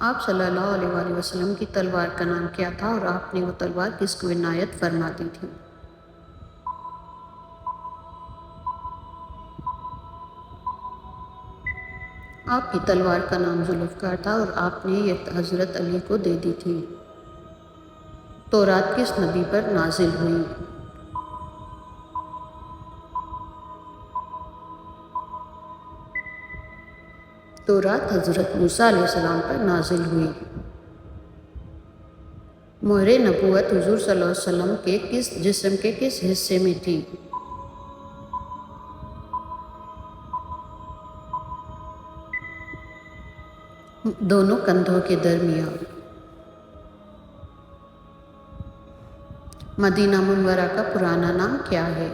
आप सल्लल्लाहु अलैहि वसल्लम की तलवार का नाम क्या था और आपने वो तलवार किसको इनायत फरमा दी थी? आपकी तलवार का नाम जुल्फ़कार था और आपने ये हज़रत अली को दे दी थी। तौरात किस नबी पर नाजिल हुई? तौरात हज़रत मूसा अलैहिस्सलाम पर नाजिल हुई। मोहरे नबूवत हुज़ूर सल्लल्लाहु अलैहि वसल्लम के किस जिस्म के किस हिस्से में थी? दोनों कंधों के दरमियान। मदीना मुनव्वरा का पुराना नाम क्या है?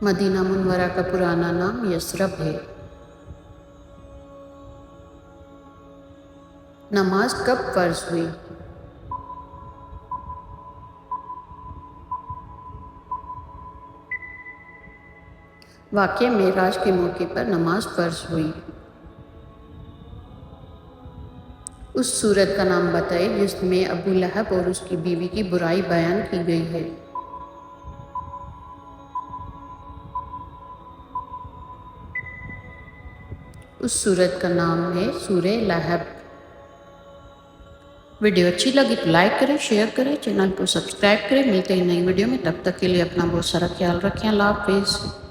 मदीना मुनव्वरा का पुराना नाम यसरब है। नमाज कब फ़र्ज हुई? वाक़या मेराज के मौके पर नमाज फ़र्ज हुई। उस सूरत का नाम बताएं जिसमें अबू लहब और उसकी बीवी की बुराई बयान की गई है। उस सूरत का नाम है सूरह लहब। वीडियो अच्छी लगी तो लाइक करें, शेयर करें, चैनल को सब्सक्राइब करें। मिलते हैं नई वीडियो में, तब तक के लिए अपना बहुत सारा ख्याल रखें। अल्लाह हाफ़िज़।